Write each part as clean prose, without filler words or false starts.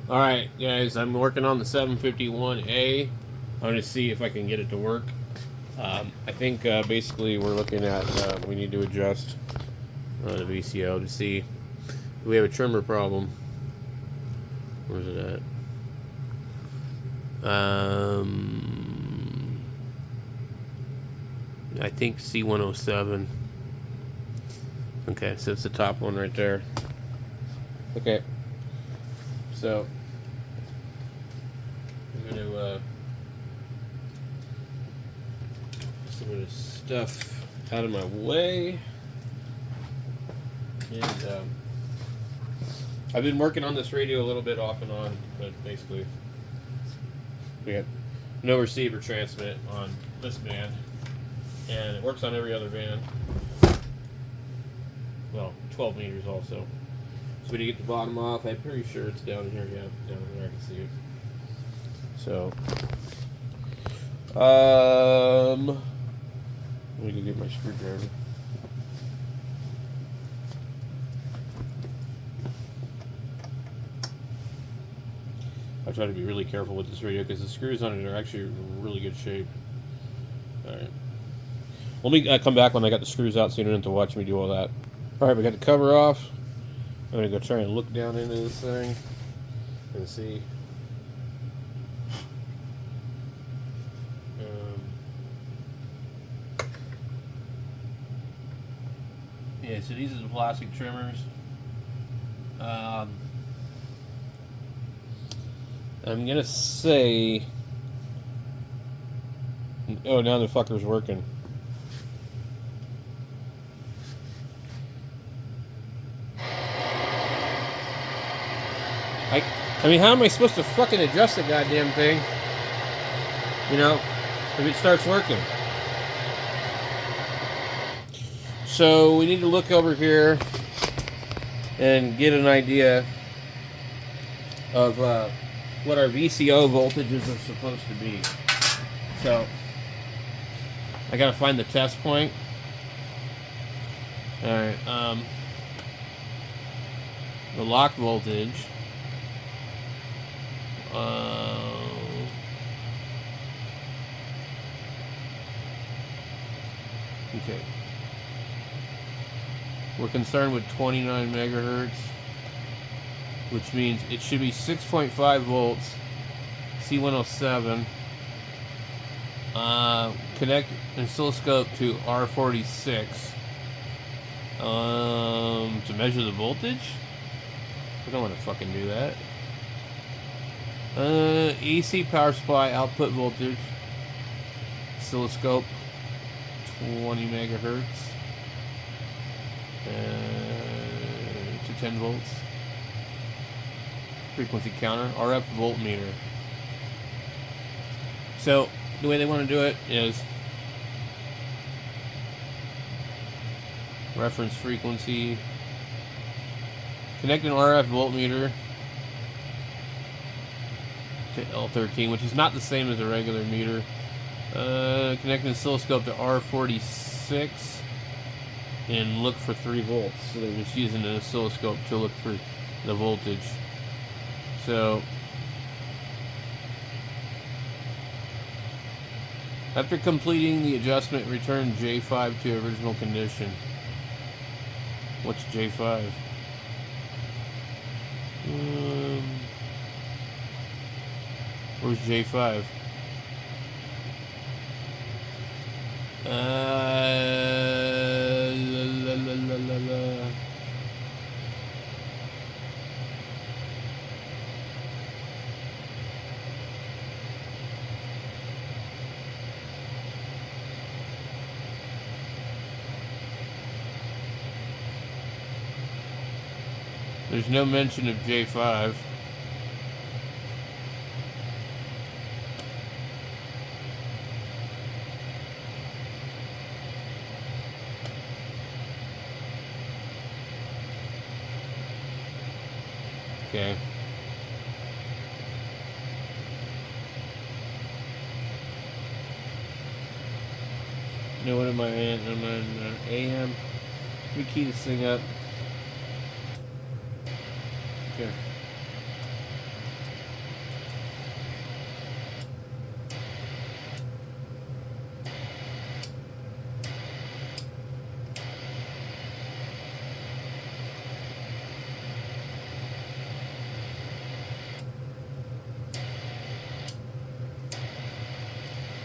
Alright, guys, I'm working on the 751A. I'm going to see if I can get it to work. I think basically we're looking at we need to adjust the VCO to see if we have a trimmer problem. Where's it at? I think C107. Okay, so it's the top one right there. Okay, so I'm going to some of this stuff out of my way, and I've been working on this radio a little bit off and on, but basically we got no receiver transmit on this band, and it works on every other band. Well, 12 meters also. So when you get the bottom off, I'm pretty sure it's down here. Yeah, down there, I can see it. So, let me go get my screwdriver. I try to be really careful with this radio because the screws on it are actually in really good shape. Alright. Let me come back when I got the screws out so you don't have to watch me do all that. Alright, we got the cover off. I'm going to go try and look down into this thing and see. Yeah, so these are the plastic trimmers. I'm going to say... Oh, now the fucker's working. I mean, how am I supposed to fucking adjust the goddamn thing? You know, if it starts working. So we need to look over here and get an idea of what our VCO voltages are supposed to be. So I gotta find the test point. Alright, the lock voltage. Okay. We're concerned with 29 megahertz, which means it should be 6.5 volts, C107. Connect oscilloscope to R46 to measure the voltage. I don't want to fucking do that. EC power supply output voltage, oscilloscope 20 megahertz to 10 volts. Frequency counter, RF voltmeter. So the way they want to do it is reference frequency, connect an RF voltmeter to L13, which is not the same as a regular meter. Connect an oscilloscope to R46 and look for 3 volts. So they're just using an oscilloscope to look for the voltage. So after completing the adjustment, return J5 to original condition. What's J5? Where's J5? There's no mention of J5. Okay. No, what am I in? I'm on AM. Let me key this thing up. Okay.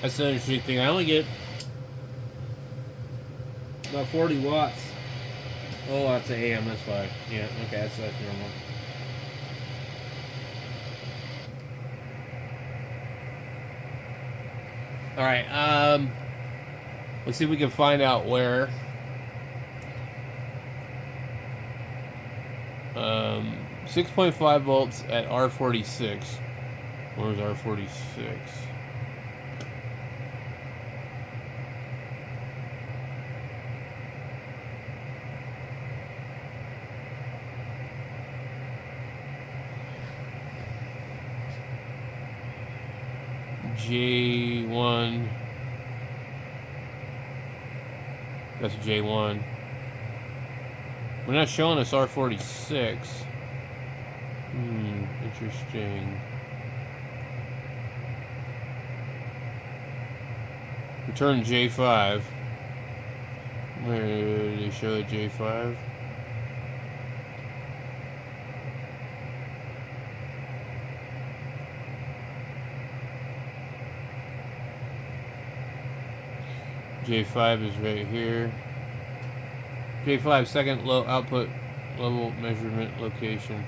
That's the interesting thing. I only get about 40 watts. Oh, that's an AM. That's fine. Yeah. Okay. That's normal. All right. Let's see if we can find out where. 6.5 volts at R46. Where's R46? J1. That's J1. We're not showing us R46. Interesting. Return J5. Where did they show J5? J5 is right here. J5 second low output level measurement location.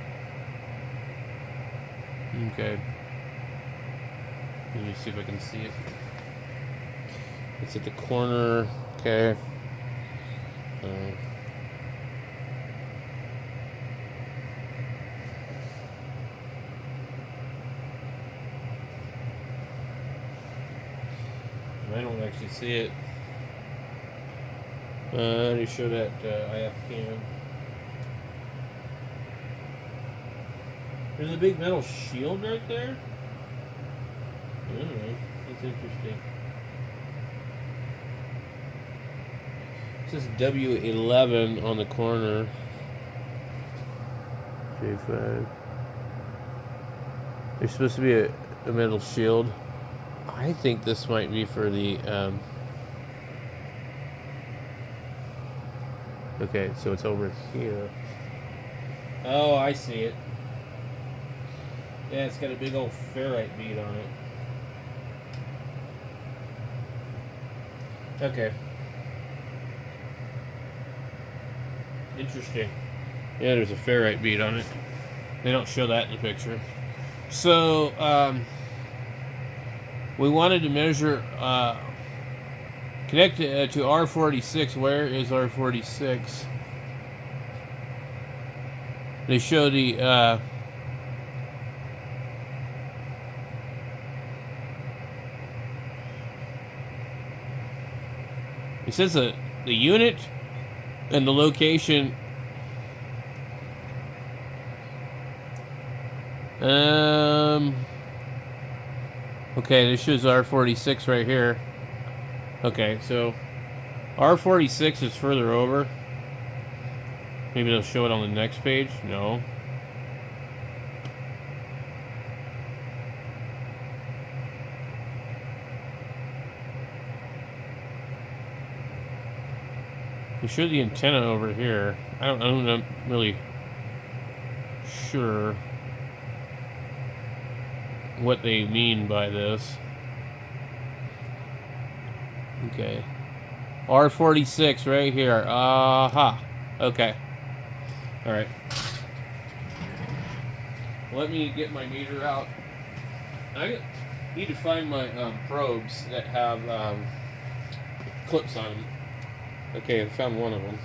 Okay. Let me see if I can see it. It's at the corner. Okay. I don't actually see it. They show that IF cam. There's a big metal shield right there. That's interesting. It says W11 on the corner. J5. There's supposed to be a metal shield. I think this might be for the. Okay, so it's over here. Oh, I see it. Yeah, it's got a big old ferrite bead on it. Okay. Interesting. Yeah, there's a ferrite bead on it. They don't show that in the picture. So, we wanted to measure, connect to R46. Where is R46? They show the, it says the unit and the location. Okay, this shows R46 right here. Okay, so R46 is further over. Maybe they'll show it on the next page. No. They show the antenna over here. I'm not really sure what they mean by this. Okay. R46 right here. Aha. Okay. Alright. Let me get my meter out. I need to find my probes that have clips on them. Okay, I found one of them.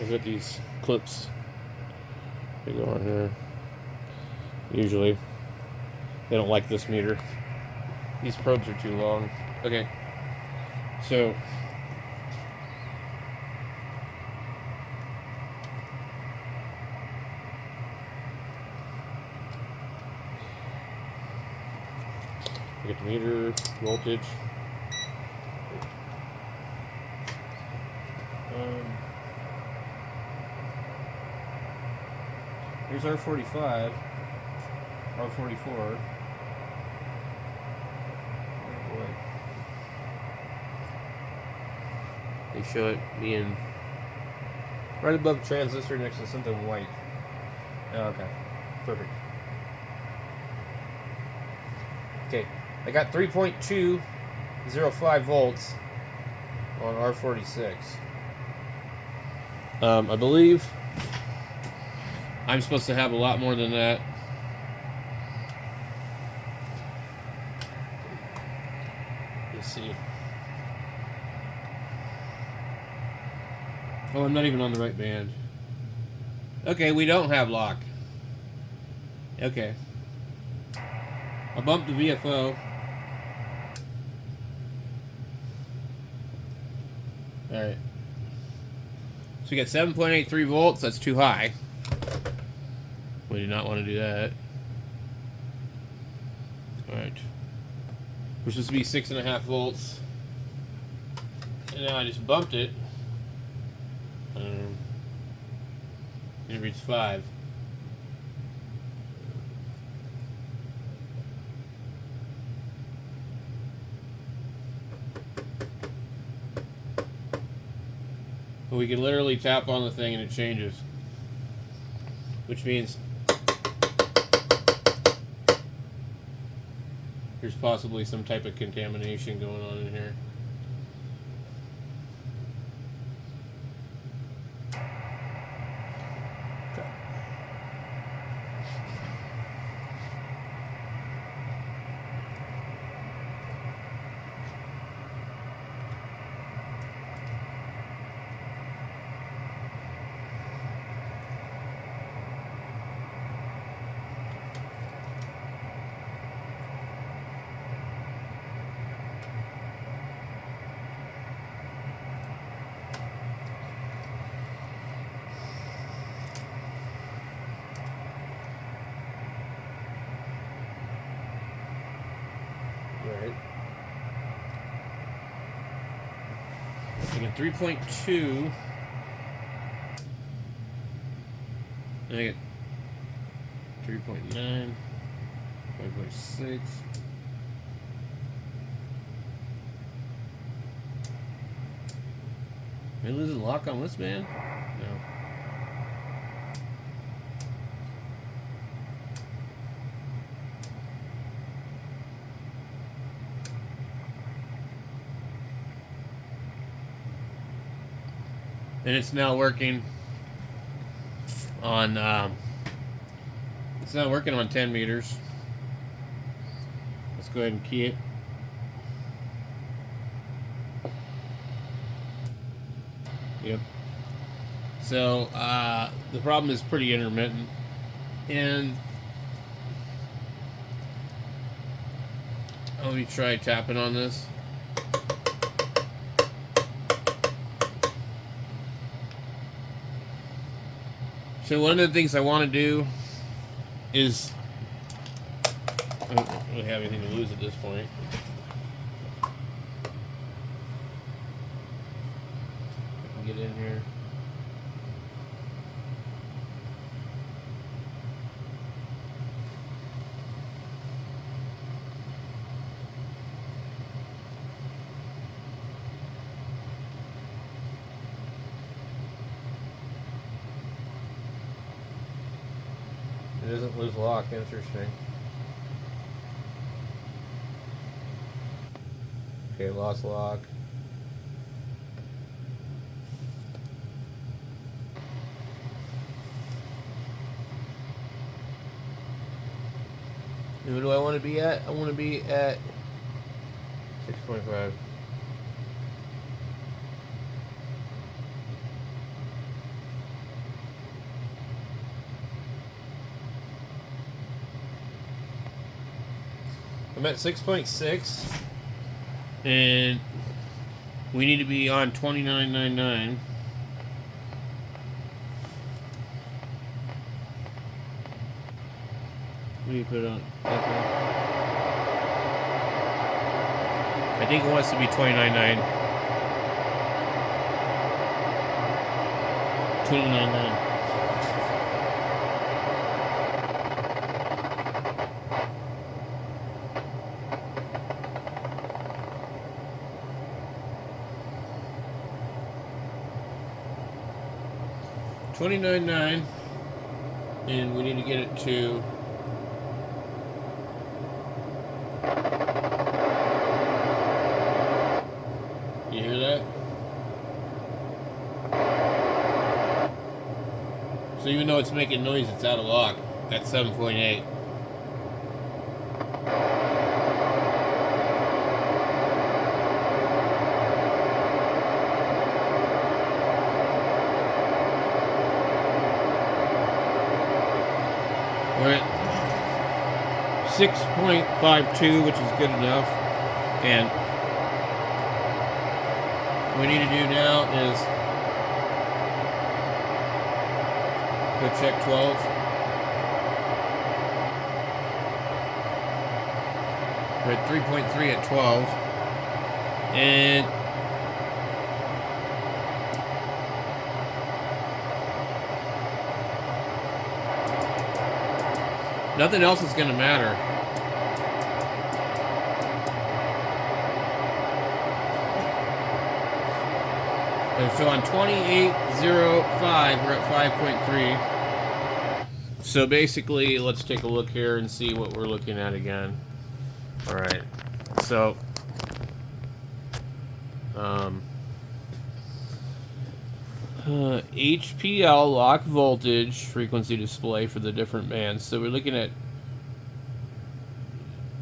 I've got these clips. They go on here. Usually, they don't like this meter. These probes are too long. Okay, so I get the meter voltage. Here's R45, R44. Oh boy. They show it being right above the transistor next to something white. Oh, okay. Perfect. Okay. I got 3.205 volts on R46. I believe I'm supposed to have a lot more than that. Let's see. Oh, I'm not even on the right band. Okay, we don't have lock. Okay. I bumped the VFO. Alright. So we got 7.83 volts. That's too high. We do not want to do that. Alright. We're supposed to be 6.5 volts. And now I just bumped it. It reached 5. But we can literally tap on the thing and it changes. Which means there's possibly some type of contamination going on in here. Right. I got 3.2. And I got 3.9, 5.6. Am I losing lock on this band? No. And it's now working on 10 meters. Let's go ahead and key it. Yep. So the problem is pretty intermittent, and let me try tapping on this. So one of the things I want to do is, I don't really have anything to lose at this point. I can get in here. It doesn't lose lock, interesting. Okay, lost lock. And what do I want to be at? I want to be at 6.5. I'm at 6.6, and we need to be on 29.99. What do you put on? I think it wants to be 29.9. 29.9. $29.9, and we need to get it to though it's making noise, it's out of lock at 7.8. We're at 6.52, which is good enough. And what we need to do now is go check 12. We're at 3.3 at 12. And nothing else is going to matter. And so on 2805, we're at 5.3. So basically, let's take a look here and see what we're looking at again. All right. So, HPL lock voltage frequency display for the different bands. So we're looking at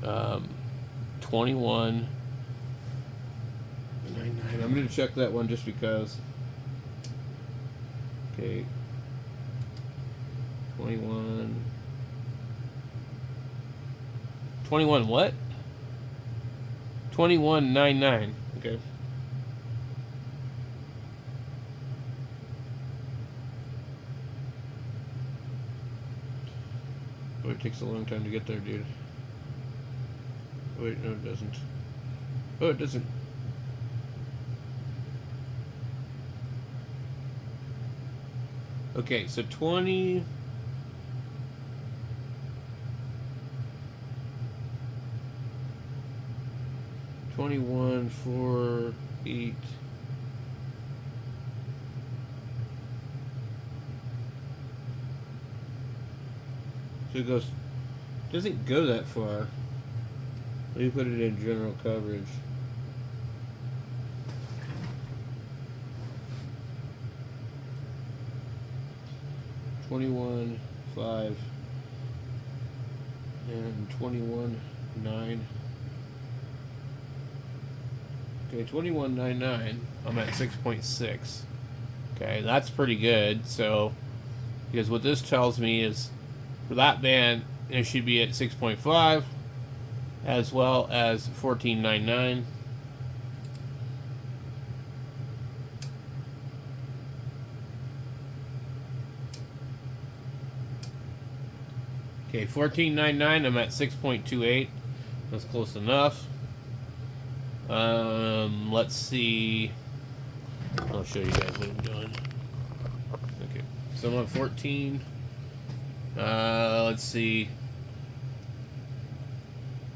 21.99. I'm going to check that one just because. Okay. 21 what? 21.99. Okay. Oh, it takes a long time to get there, dude. Wait, no, it doesn't. Oh, it doesn't. Okay, so 20. $21, 4, 8. So it goes. Doesn't go that far. Let me put it in general coverage. $21.5 and $21.9. Okay, $21.99. I'm at 6.6. Okay, that's pretty good. So, because what this tells me is for that band, it should be at 6.5 as well as 14.99. Okay, 14.99. I'm at 6.28. That's close enough. Let's see. I'll show you guys what I'm doing. Okay, so I'm on 14. Let's see.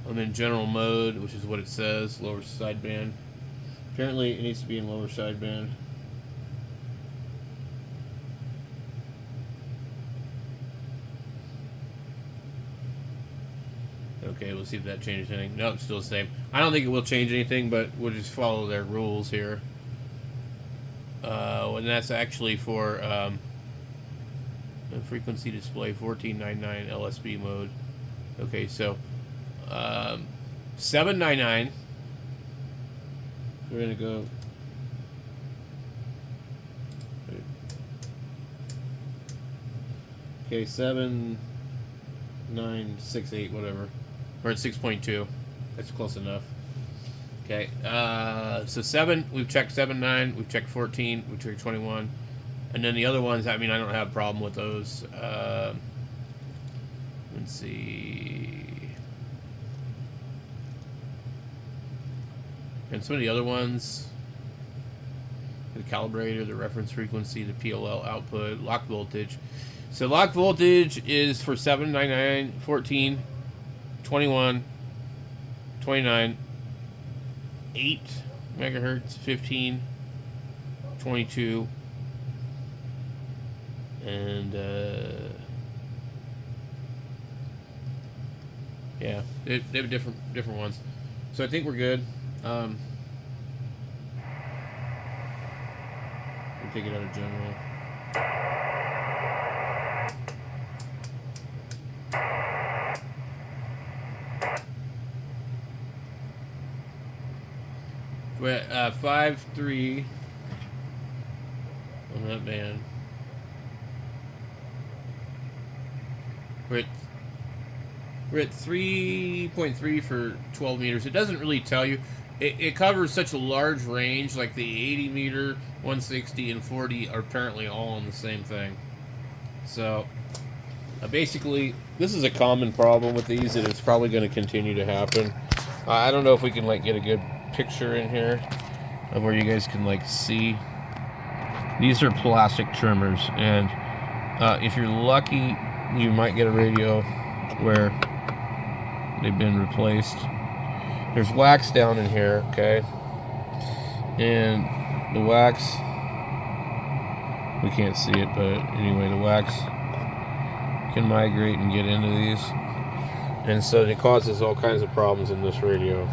I'm in general mode, which is what it says, lower sideband. Apparently, it needs to be in lower sideband. Okay, we'll see if that changes anything. No, it's still the same. I don't think it will change anything, but we'll just follow their rules here. And that's actually for frequency display 14.99 LSB mode. Okay, so 7.99. We're gonna go. Okay, 7.968, whatever. We're at 6.2. That's close enough. Okay, so 7, we've checked 7.9, we've checked 14, we've checked 21. And then the other ones, I mean, I don't have a problem with those. Let's see. And some of the other ones, the calibrator, the reference frequency, the PLL output, lock voltage. So lock voltage is for 7.99, 14, 21, 29, 8 megahertz, 15, 22, and yeah, they have different ones. So I think we're good. We'll take it out of general. We're at 5.3 on that band. We're at 3.3 for 12 meters. It doesn't really tell you. It covers such a large range, like the 80 meter, 160, and 40 are apparently all on the same thing. So, basically, this is a common problem with these, and it's probably going to continue to happen. I don't know if we can like get a good picture in here of where you guys can like see. These are plastic trimmers, and if you're lucky, you might get a radio where they've been replaced. There's wax down in here, okay? And the wax, we can't see it, but anyway, the wax can migrate and get into these. And so it causes all kinds of problems in this radio.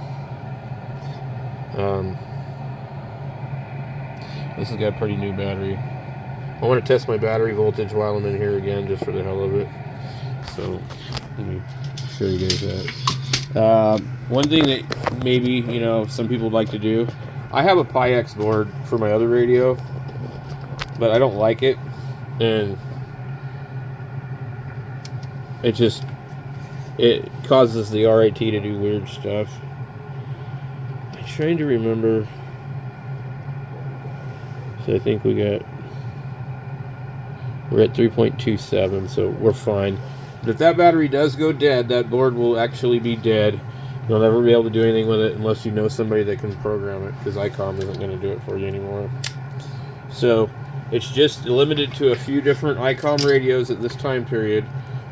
This has got a pretty new battery. I want to test my battery voltage while I'm in here again, just for the hell of it. So, let me show you guys that. One thing that maybe, you know, some people would like to do, I have a PIX board for my other radio, but I don't like it, and it causes the RIT to do weird stuff. I'm trying to remember. So I think we're at 3.27, so we're fine. But if that battery does go dead, that board will actually be dead. You'll never be able to do anything with it unless you know somebody that can program it, because ICOM isn't going to do it for you anymore. So it's just limited to a few different ICOM radios at this time period.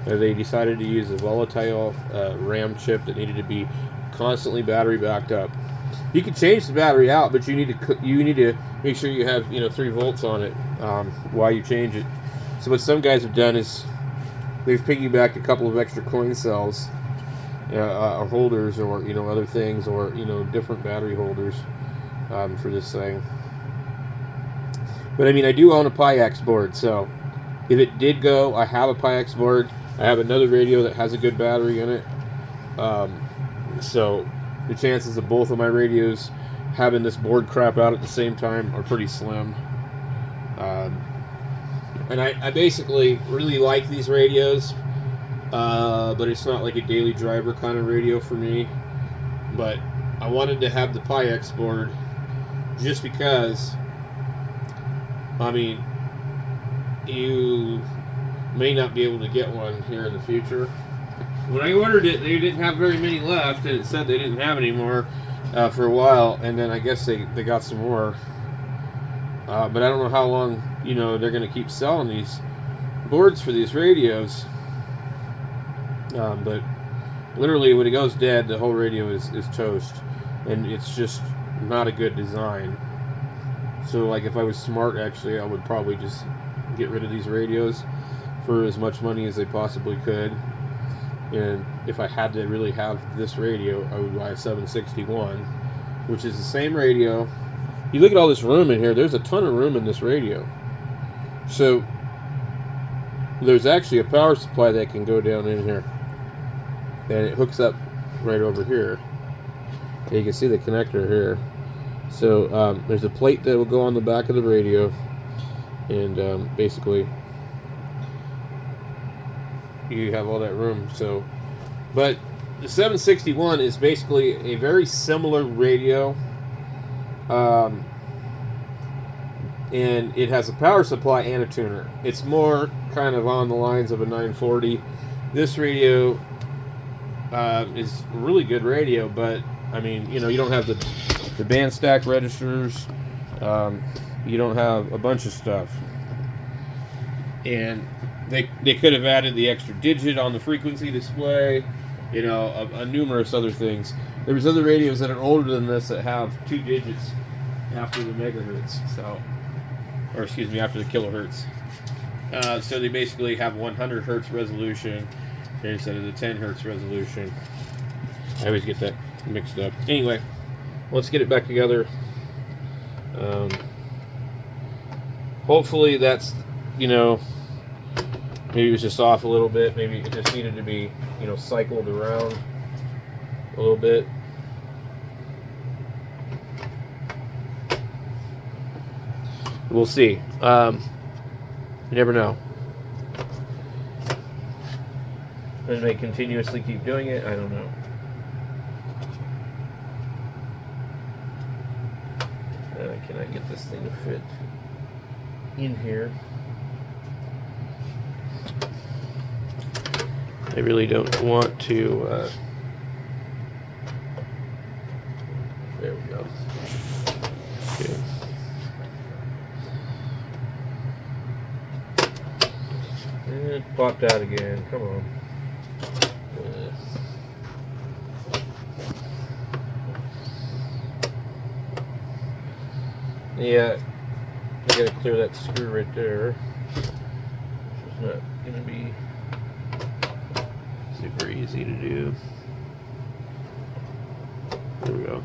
They decided to use a volatile RAM chip that needed to be constantly battery backed up. You can change the battery out, but you need to make sure you have 3 volts on it while you change it. So what some guys have done is they've piggybacked a couple of extra coin cells, or holders, or other things, or different battery holders for this thing. But I mean, I do own a PIX board, so if it did go, I have a PIX board. I have another radio that has a good battery in it. So the chances of both of my radios having this board crap out at the same time are pretty slim. And I basically really like these radios, but it's not like a daily driver kind of radio for me. But I wanted to have the PIX board just because, I mean, you may not be able to get one here in the future. When I ordered it, they didn't have very many left, and it said they didn't have any more for a while, and then I guess they got some more. But I don't know how long they're going to keep selling these boards for these radios. But literally, when it goes dead, the whole radio is toast, and it's just not a good design. So, like, if I was smart, actually, I would probably just get rid of these radios for as much money as they possibly could. And if I had to really have this radio, I would buy a 761, which is the same radio. You look at all this room in here, there's a ton of room in this radio. So there's actually a power supply that can go down in here, and it hooks up right over here. And you can see the connector here. So there's a plate that will go on the back of the radio, and basically you have all that room. So, but the 761 is basically a very similar radio, and it has a power supply and a tuner. It's more kind of on the lines of a 940. This radio is a really good radio, but I mean, you don't have the band stack registers, you don't have a bunch of stuff, and they could have added the extra digit on the frequency display, numerous other things. There was other radios that are older than this that have 2 digits after the megahertz, after the kilohertz. So they basically have 100 hertz resolution instead of the 10 hertz resolution. I always get that mixed up. Anyway, let's get it back together. Hopefully that's, maybe it was just off a little bit. Maybe it just needed to be, cycled around a little bit. We'll see. You never know. I may continuously keep doing it. I don't know. Can I get this thing to fit in here? I really don't want to. There we go. Okay. And it popped out again. Come on. Yeah, I gotta clear that screw right there, which is not gonna be super easy to do. There we go.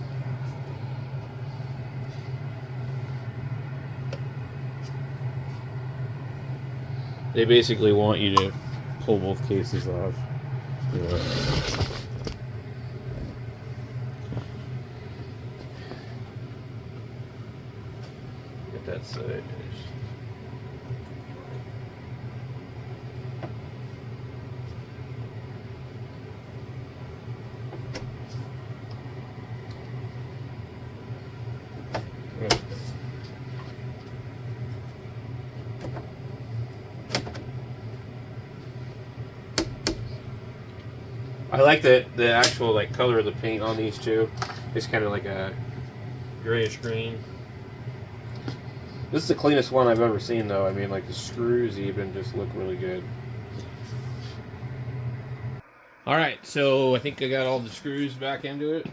They basically want you to pull both cases off. Yeah. Get that side. I like the actual like color of the paint on these two. It's kind of like a grayish green. This is the cleanest one I've ever seen, though. I mean, like the screws even just look really good. All right, so I think I got all the screws back into it,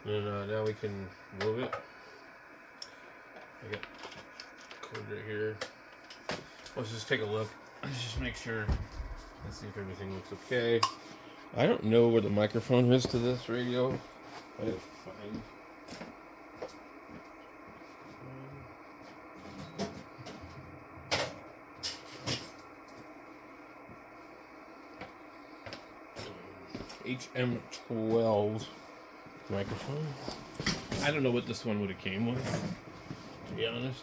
and now we can move it. I got cord right here. Let's just take a look. Let's just make sure. Let's see if everything looks okay. I don't know where the microphone is to this radio. I gotta find. HM12 microphone. I don't know what this one would have came with, to be honest.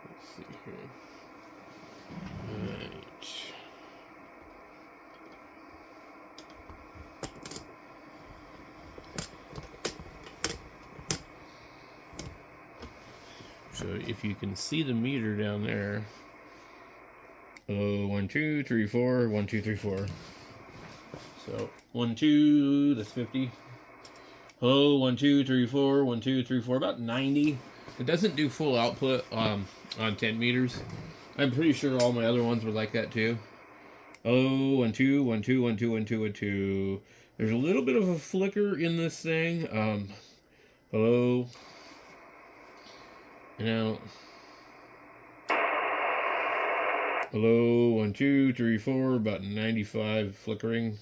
Let's see here. Right. So if you can see the meter down there. 1, 2, 3, 4, 1, 2, 3, 4. So 1, 2, that's 50. 1, 2, 3, 4, 1, 2, 3, 4, about 90. It doesn't do full output on 10 meters. I'm pretty sure all my other ones were like that too. 1, 2, 1, 2, 1, 2, 1, 2, 1, 2. There's a little bit of a flicker in this thing. Hello. Now. Hello, 1, 2, 3, 4, about 95 flickering.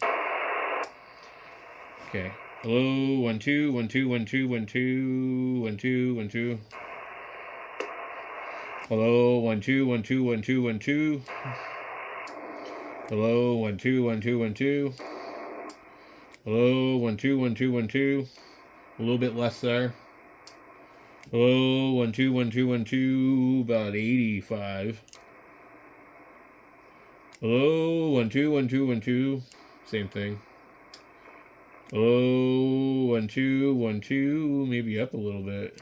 Okay. Hello, 1, 2, 1, 2, 1, 2, 1, 2, 1, 2, 1, 2. Hello, 1, 2, 1, 2, 1, 2, 1, 2. Hello, 1, 2, 1, 2, 1, 2. Hello, 1, 2, 1, 2, 1, 2. A little bit less there. Hello, 1, 2, 1, 2, 1, 2, about 85. Hello, 1, 2, 1, 2, 1, 2. Same thing. Hello, 1, 2, 1, 2. Maybe up a little bit.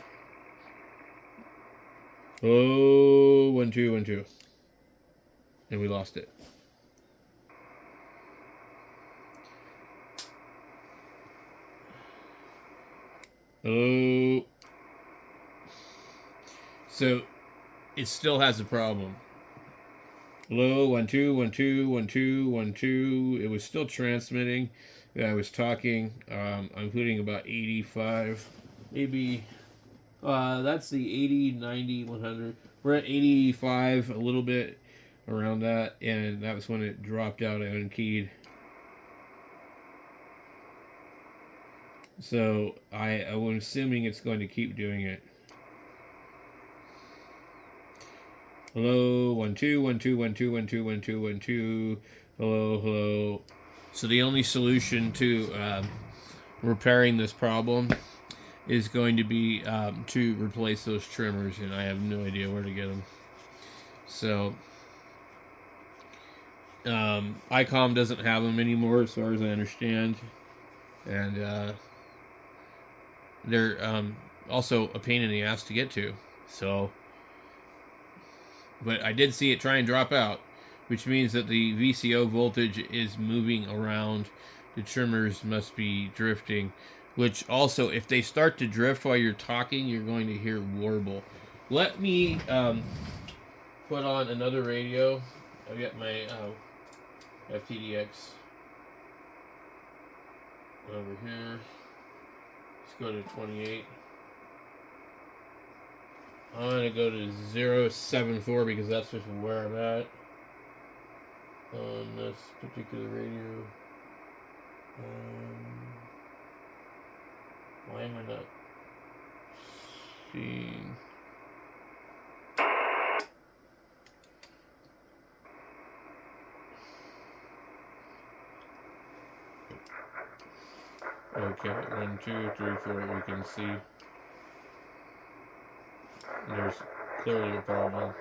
Hello, 1, 2, 1, 2. And we lost it. Hello. So it still has a problem. Hello, 1, 2, 1, 2, 1, 2, 1, 2. It was still transmitting. I was talking. I'm putting about 85. Maybe that's the 80, 90, 100. We're at 85, a little bit around that, and that was when it dropped out. I unkeyed. So I'm assuming it's going to keep doing it. Hello, 1, 2, 1, 2, 1, 2, 1, 2, 1, 2, 1, 2. Hello, hello. So the only solution to repairing this problem is going to be to replace those trimmers, and I have no idea where to get them. So icom doesn't have them anymore, as far as I understand, and they're also a pain in the ass to get to. So, but I did see it try and drop out, which means that the VCO voltage is moving around. The trimmers must be drifting, which also, if they start to drift while you're talking, you're going to hear warble. Let me put on another radio. I've got my FTDX over here. Let's go to 28. I'm going to go to 074 because that's just where I'm at on this particular radio. Why am I not seeing? Okay, 1, 2, 3, 4, we can see there's clearly a problem.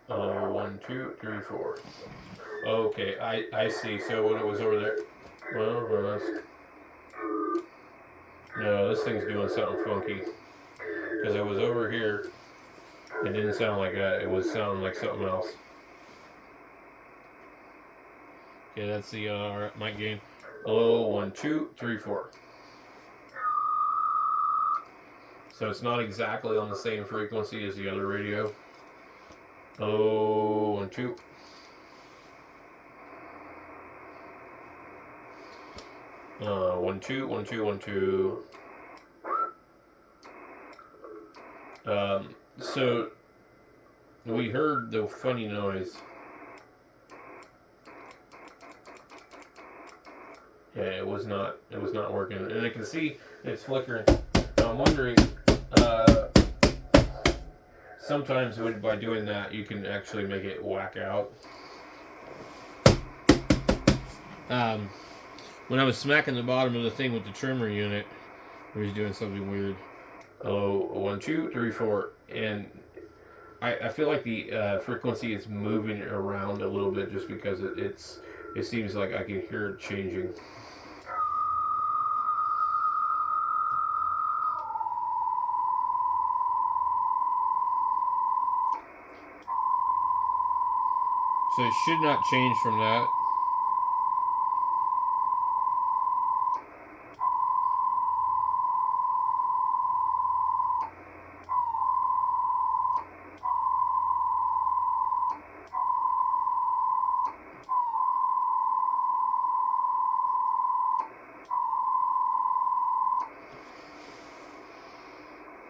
Oh, 1, 2, 3, 4. Okay, I see. So when it was over there, well, no, this thing's doing something funky. Because it was over here, it didn't sound like that. It was sounding like something else. Okay, that's the mic gain. Hello, 1, 2, 3, 4. So it's not exactly on the same frequency as the other radio. Hello, 1, 2. 1, 2, 1, 2, 1, 2. So we heard the funny noise. Yeah, it was not working, and I can see it's flickering. Now I'm wondering, sometimes by doing that, you can actually make it whack out. When I was smacking the bottom of the thing with the trimmer unit, it was doing something weird. Hello, 1, 2, 3, 4, and I feel like the frequency is moving around a little bit just because it seems like I can hear it changing. So it should not change from that.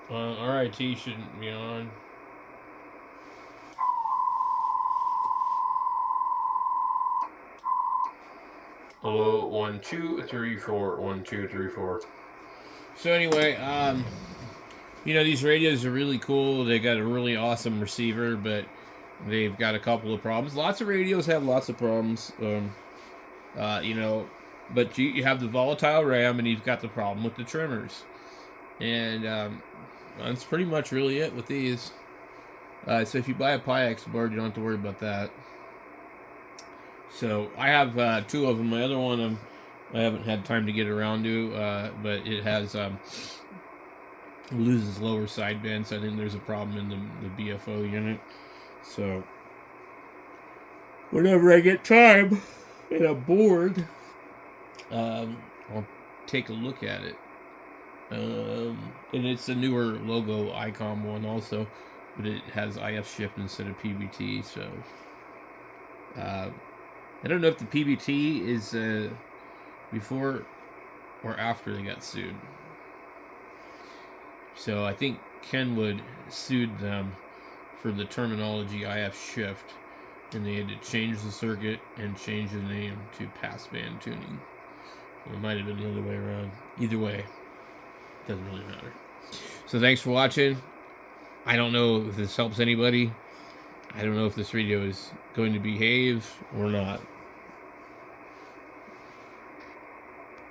RIT shouldn't be on. Hello, 1, 2, 3, 4, 1, 2, 3, 4. So anyway, these radios are really cool. They got a really awesome receiver, but they've got a couple of problems. Lots of radios have lots of problems. But you have the volatile RAM, and you've got the problem with the trimmers. And that's pretty much really it with these. So if you buy a Pi-X board, you don't have to worry about that. So I have 2 of them. My other one I haven't had time to get around to, but it has loses lower sideband, so I think there's a problem in the BFO unit. So whenever I get time and a board, I'll take a look at it. And it's a newer logo icom one also, but it has IF shift instead of PBT. So I don't know if the PBT is before or after they got sued. So I think Kenwood sued them for the terminology IF shift, and they had to change the circuit and change the name to passband tuning. It might have been the other way around. Either way, doesn't really matter. So thanks for watching. I don't know if this helps anybody, I don't know if this radio is going to behave or not.